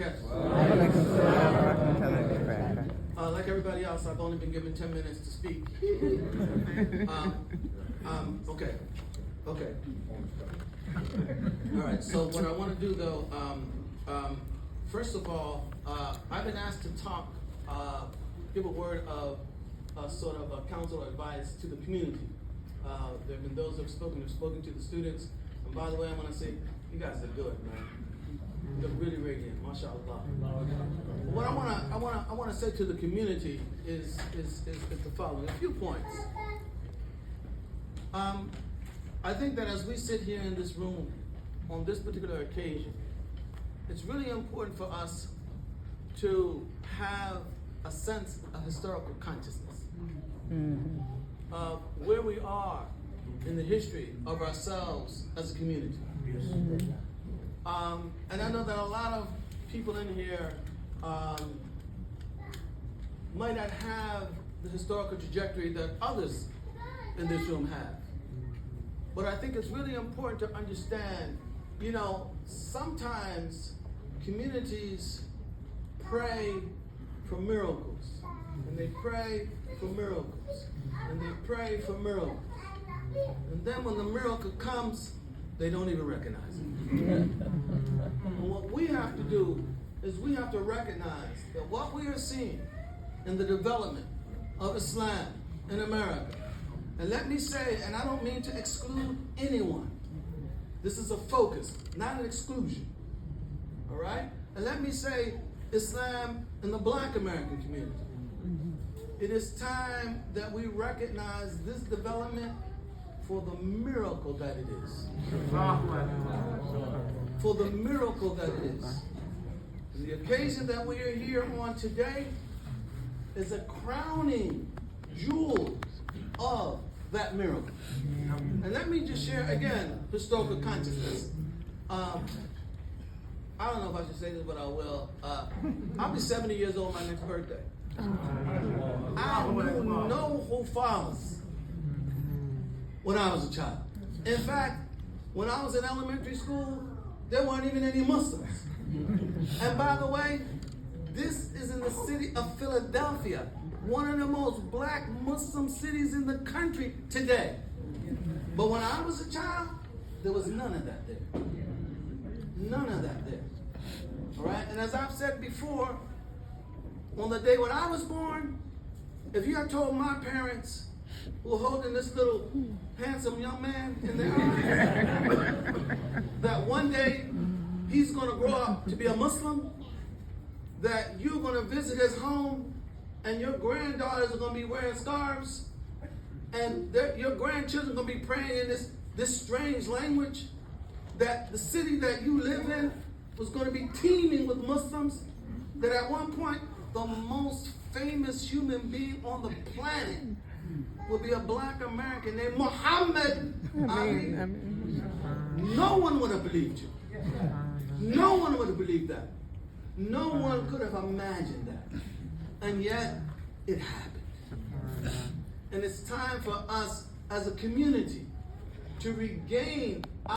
Yes. Like everybody else, I've only been given 10 minutes to speak. Okay. All right, so what I want to do though, first of all, I've been asked to talk, give a word of sort of counsel or advice to the community. There have been those who've spoken to the students. And by the way, I want to say, you guys are good, man. You're really radiant, mashallah. What I wanna say to the community is the following. A few points. I think that as we sit here in this room on this particular occasion, it's really important for us to have a sense of historical consciousness of where we are in the history of ourselves as a community. And I know that a lot of people in here might not have the historical trajectory that others in this room have. But I think it's really important to understand, sometimes communities pray for miracles. And they pray for miracles. And they pray for miracles. And then when the miracle comes, they don't even recognize it. And what we have to do is we have to recognize that what we are seeing in the development of Islam in America, and let me say, and I don't mean to exclude anyone, this is a focus, not an exclusion, all right? And let me say, Islam in the Black American community. It is time that we recognize this development for the miracle that it is. For the miracle that it is. And the occasion that we are here on today is a crowning jewel of that miracle. And let me just share again historical consciousness. I don't know if I should say this, but I will. I'll be 70 years old my next birthday. I knew no Hufaz when I was a child. In fact, when I was in elementary school, there weren't even any Muslims. And by the way, this is in the city of Philadelphia, one of the most black Muslim cities in the country today. But when I was a child, there was none of that there. None of that there. All right? And as I've said before, on the day when I was born, if you had told my parents who were holding this little handsome young man in their arms that one day he's going to grow up to be a Muslim, that you're going to visit his home and your granddaughters are going to be wearing scarves and your grandchildren are going to be praying in this strange language, that the city that you live in was going to be teeming with Muslims, that at one point the most famous human being on the planet would be a black American named Muhammad Ali. No one would have believed you. No one would have believed that. No one could have imagined that. And yet, it happened. And it's time for us as a community to regain